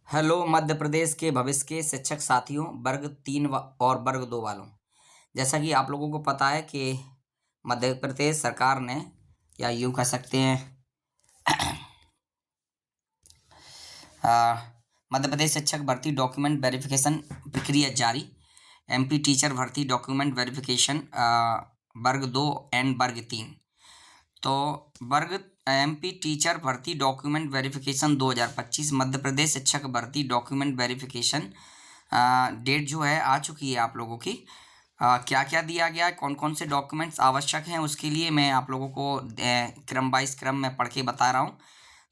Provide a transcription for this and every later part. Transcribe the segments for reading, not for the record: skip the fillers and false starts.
Hello Madhya Pradesh के भविष्य के शिक्षक साथियों, वर्ग 3 और वर्ग 2 वालों। जैसा कि आप लोगों को पता है कि मध्य प्रदेश सरकार ने, या यूँ कह सकते हैं, मध्य प्रदेश शिक्षक भर्ती डॉक्यूमेंट वेरिफिकेशन प्रक्रिया जारी। एमपी टीचर भर्ती डॉक्यूमेंट वेरिफिकेशन वर्ग 2 एंड वर्ग 3। तो वर्ग एमपी टीचर भर्ती डॉक्यूमेंट वेरिफिकेशन 2025 मध्य प्रदेश शिक्षक भर्ती डॉक्यूमेंट वेरिफिकेशन डेट जो है आ चुकी है आप लोगों की। क्या क्या दिया गया है, कौन कौन से डॉक्यूमेंट्स आवश्यक हैं, उसके लिए मैं आप लोगों को क्रम बाइज क्रम में पढ़ के बता रहा हूँ।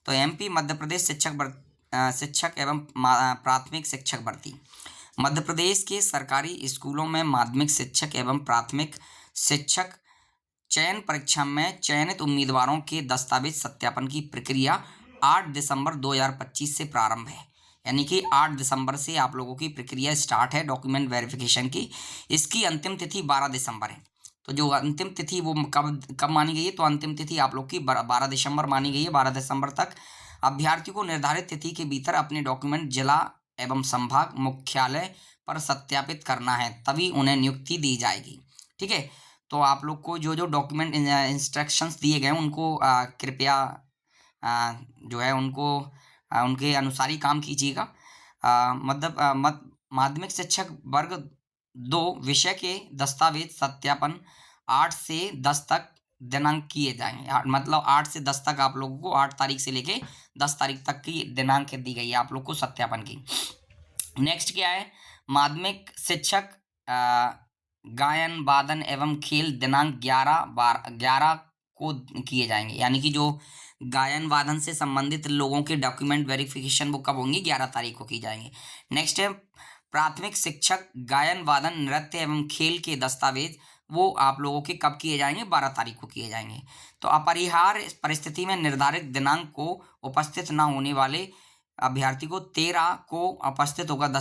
तो एमपी मध्य प्रदेश शिक्षक एवं प्राथमिक शिक्षक भर्ती। मध्य प्रदेश के सरकारी स्कूलों में माध्यमिक शिक्षक एवं प्राथमिक शिक्षक चयन परीक्षा में चयनित उम्मीदवारों के दस्तावेज सत्यापन की प्रक्रिया 8 दिसंबर 2025 से प्रारंभ है। यानी कि 8 दिसंबर से आप लोगों की प्रक्रिया स्टार्ट है डॉक्यूमेंट वेरिफिकेशन की। इसकी अंतिम तिथि 12 दिसंबर है। तो जो अंतिम तिथि वो कब मानी गई है, तो अंतिम तिथि आप लोग की 12 दिसंबर मानी गई है। 12 दिसंबर तक अभ्यर्थियों को निर्धारित तिथि के भीतर अपने डॉक्यूमेंट जिला एवं संभाग मुख्यालय पर सत्यापित करना है, तभी उन्हें नियुक्ति दी जाएगी। ठीक है। तो आप लोग को जो जो डॉक्यूमेंट इंस्ट्रक्शंस दिए गए हैं उनको कृपया जो है उनको उनके अनुसार ही काम कीजिएगा। माध्यमिक शिक्षक वर्ग 2 विषय के दस्तावेज सत्यापन 8 से 10 तक दिनांक किए जाएंगे। मतलब 8 से 10 तक आप लोगों को 8 तारीख से लेके 10 तारीख तक की दिनांक दी गई है आप लोग को सत्यापन की। नेक्स्ट क्या है, माध्यमिक शिक्षक गायन वादन एवं खेल दिनांक 11 को किए जाएंगे। यानी कि जो गायन वादन से संबंधित लोगों के डॉक्यूमेंट वेरिफिकेशन वो कब होंगी, 11 तारीख को की जाएंगे। नेक्स्ट है प्राथमिक शिक्षक गायन वादन नृत्य एवं खेल के दस्तावेज, वो आप लोगों के कब किए जाएंगे, 12 तारीख को किए जाएंगे। तो अपरिहार्य परिस्थिति में निर्धारित दिनांक को उपस्थित न होने वाले अभ्यर्थी को 13 को उपस्थित होकर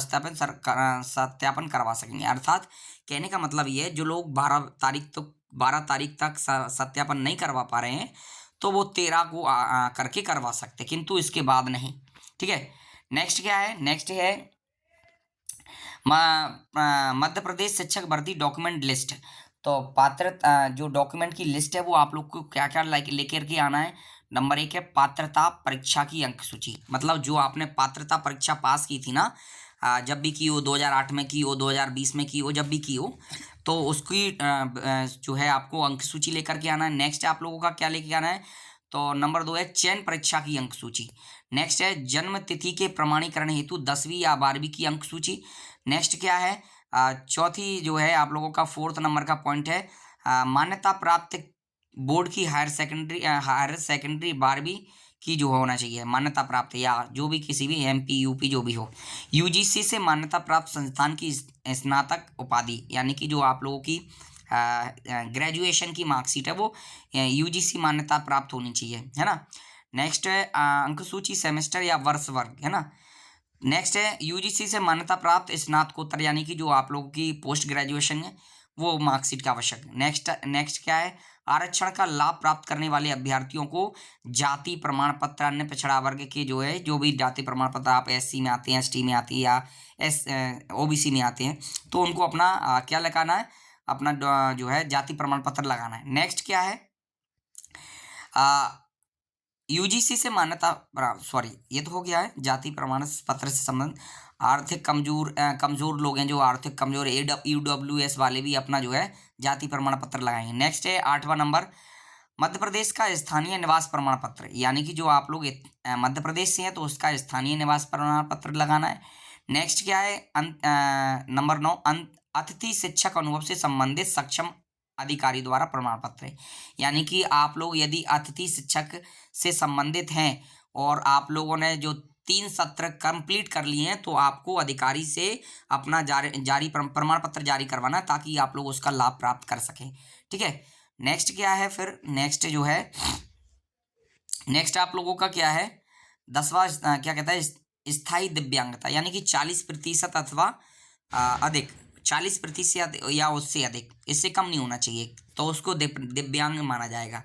सत्यापन करवा सकेंगे। अर्थात कहने का मतलब ये है, जो लोग 12 तारीख तक सत्यापन नहीं करवा पा रहे हैं तो वो 13 को करके करवा सकते, किंतु इसके बाद नहीं। ठीक है। नेक्स्ट क्या है, नेक्स्ट है मध्य प्रदेश शिक्षक भर्ती डॉक्यूमेंट लिस्ट। तो पात्र जो डॉक्यूमेंट की लिस्ट है वो आप लोग को क्या क्या लेकर के आना है। नंबर 1 है पात्रता परीक्षा की अंक सूची। मतलब जो आपने पात्रता परीक्षा पास की थी ना, जब भी की हो, 2008 में की हो, 2020 में की हो, जब भी की हो, तो उसकी जो है आपको अंक सूची लेकर के आना है। नेक्स्ट आप लोगों का क्या लेके आना है, तो नंबर 2 है चयन परीक्षा की अंक सूची। नेक्स्ट है जन्म तिथि के प्रमाणीकरण हेतु 10वीं या 12वीं की अंक सूची। नेक्स्ट क्या है, चौथी जो है आप लोगों का 4th नंबर का पॉइंट है मान्यता प्राप्त बोर्ड की हायर सेकेंडरी 12वीं की जो होना चाहिए मान्यता प्राप्त, या जो भी किसी भी एमपी यूपी जो भी हो, यूजीसी से मान्यता प्राप्त संस्थान की स्नातक उपाधि, यानी कि जो आप लोगों की ग्रेजुएशन की मार्कशीट है वो यूजीसी मान्यता प्राप्त होनी चाहिए, है ना। नेक्स्ट है अंक सूची सेमेस्टर या वर्ष वर्ग, है ना। नेक्स्ट है यूजीसी से मान्यता प्राप्त स्नातकोत्तर, यानी कि जो आप लोगों की पोस्ट ग्रेजुएशन है वो मार्कशीट का आवश्यक। नेक्स्ट क्या है, आरक्षण का लाभ प्राप्त करने वाले अभ्यर्थियों को जाति प्रमाण पत्र, अन्य पिछड़ा वर्ग के जो है जो भी जाति प्रमाण पत्र, आप एससी में आते हैं, एसटी में आती है, या ओबीसी में आते हैं, तो उनको अपना क्या लगाना है, अपना जो है जाति प्रमाण पत्र लगाना है। नेक्स्ट क्या है, यूजीसी से मान्यता, सॉरी ये तो हो गया है जाति प्रमाण पत्र से संबंध। आर्थिक कमजोर लोग हैं, जो आर्थिक कमजोर ईडब्ल्यूएस वाले भी अपना जो है जाति प्रमाण पत्र लगाएंगे। नेक्स्ट है 8वां नंबर, मध्य प्रदेश का स्थानीय निवास प्रमाण पत्र, यानी कि जो आप लोग मध्य प्रदेश से हैं तो उसका स्थानीय निवास प्रमाण पत्र लगाना है। नेक्स्ट क्या है, नंबर 9 अतिथि शिक्षक अनुभव से संबंधित सक्षम अधिकारी द्वारा प्रमाण पत्र है। यानी कि आप लोग यदि अतिथि शिक्षक से संबंधित हैं और आप लोगों ने जो 3 सत्र कंप्लीट कर लिए हैं, तो आपको अधिकारी से अपना जारी प्रमाण पत्र जारी करवाना, ताकि आप लोग उसका लाभ प्राप्त कर सकें। ठीक है। नेक्स्ट क्या है, फिर नेक्स्ट जो है, नेक्स्ट आप लोगों का क्या है, 10वां क्या कहता है, स्थायी दिव्यांगता, यानी कि 40% अथवा अधिक, 40% या उससे अधिक, इससे कम नहीं होना चाहिए, तो उसको दिव्यांग माना जाएगा।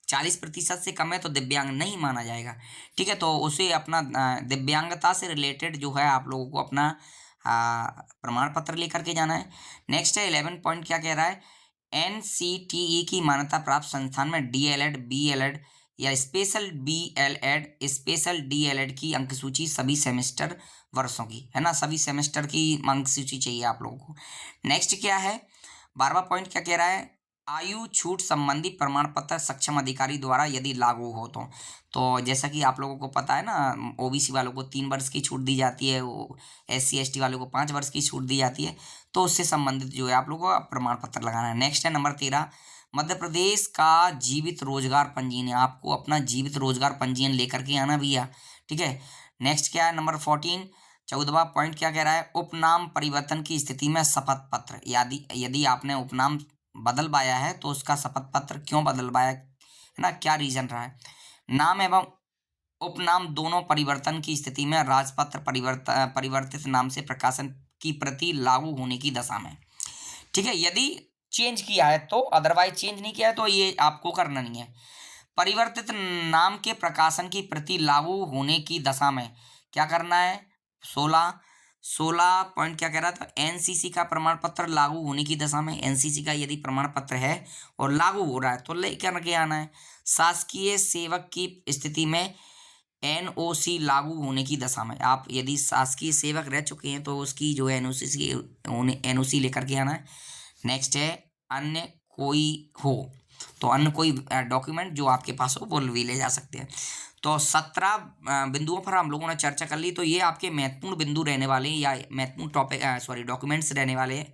40% से कम है तो दिव्यांग नहीं माना जाएगा। ठीक है, तो उसे अपना दिव्यांगता से रिलेटेड जो है आप लोगों को अपना प्रमाण पत्र लेकर के जाना है। नेक्स्ट है 11 पॉइंट, क्या कह रहा है, एनसीटीई की मान्यता प्राप्त संस्थान में डीएलएड, बीएलएड या स्पेशल बीएलएड, स्पेशल डीएलएड की अंक सूची सभी सेमेस्टर वर्षों की, है ना, सभी सेमेस्टर की अंक सूची चाहिए आप लोगों को। नेक्स्ट क्या है, 12वां पॉइंट क्या कह रहा है, आयु छूट संबंधी प्रमाण पत्र सक्षम अधिकारी द्वारा यदि लागू हो तो जैसा कि आप लोगों को पता है ना, ओबीसी वालों को 3 वर्ष की छूट दी जाती है, वो एससी एसटी वालों को 5 वर्ष की छूट दी जाती है, तो उससे संबंधित जो है आप लोगों को प्रमाण पत्र लगाना है। नेक्स्ट है नंबर 13, मध्य प्रदेश का जीवित रोजगार पंजीयन, आपको अपना जीवित रोजगार पंजीयन लेकर के आना भैया। ठीक है, नेक्स्ट क्या है नंबर 14, 14वां पॉइंट क्या कह रहा है, उपनाम परिवर्तन की स्थिति में शपथ पत्र, यदि आपने उपनाम बदलवाया है तो उसका शपथ पत्र क्यों बदलवाया, है ना, क्या रीजन रहा है। नाम एवं उपनाम दोनों परिवर्तन की स्थिति में राजपत्र परिवर्तित नाम से प्रकाशन की प्रति लागू होने की दशा में। ठीक है, यदि चेंज किया है तो, अदरवाइज चेंज नहीं किया है तो ये आपको करना नहीं है। परिवर्तित नाम के प्रकाशन की प्रति लागू होने की दशा में क्या करना है, 16 पॉइंट क्या कह रहा था, एनसीसी का प्रमाण पत्र लागू होने की दशा में, एनसीसी का यदि प्रमाण पत्र है और लागू हो रहा है तो लेकर के आना है। शासकीय सेवक की स्थिति में एनओसी लागू होने की दशा में, आप यदि शासकीय सेवक रह चुके हैं तो उसकी जो है एनओसी लेकर के आना है। नेक्स्ट है अन्य कोई हो, तो अन्य कोई डॉक्यूमेंट जो आपके पास हो वो भी ले जा सकते हैं। तो 17 बिंदुओं पर हम लोगों ने चर्चा कर ली, तो ये आपके महत्वपूर्ण बिंदु रहने वाले हैं या महत्वपूर्ण टॉपिक डॉक्यूमेंट्स रहने वाले हैं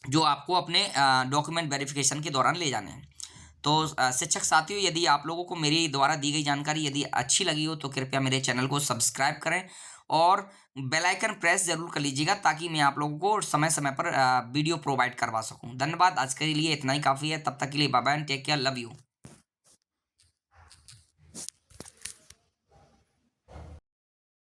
जो आपको अपने डॉक्यूमेंट वेरिफिकेशन के दौरान ले जाने हैं। तो शिक्षक साथियों, यदि आप लोगों को मेरी द्वारा दी गई जानकारी यदि अच्छी लगी हो तो कृपया मेरे चैनल को सब्सक्राइब करें और बेल आइकन प्रेस जरूर कर लीजिएगा ताकि मैं आप लोगों को समय समय पर वीडियो प्रोवाइड करवा सकूं। धन्यवाद, आज के लिए इतना ही काफ़ी है। तब तक के लिए bye bye, take care, love you.